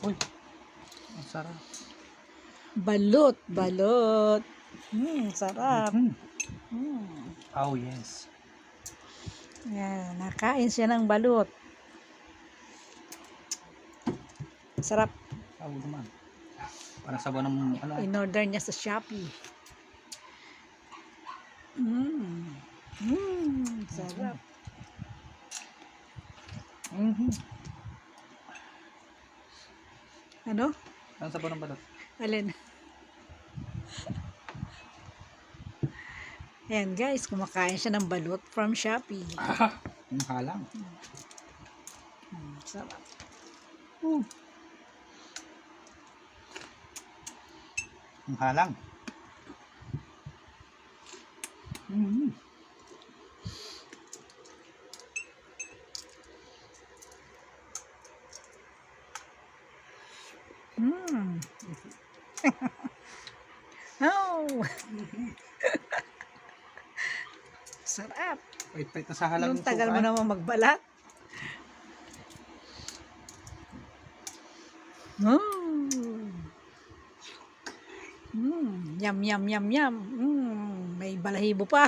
Uy, ang sarap. Balot, balot. Sarap. Oh, yes. Yan, nakain siya ng balot. Sarap. Oh, naman. Parang sabaw ng ano. In-order niya sa Shopee. Sarap. Ano? Ang sabaw ng balot. Alin? Ayan guys, kumakain siya ng balot from Shopee. Yung halang. Sarap. Yung halang. Oh. Sarap. Pait-pait na sa halang. Anong tagal mo naman magbalat? Yum, yum, yum, yum. May balahibo pa.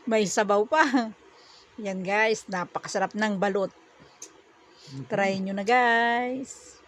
May sabaw pa. Yan guys, napakasarap ng balot. Try nyo na guys.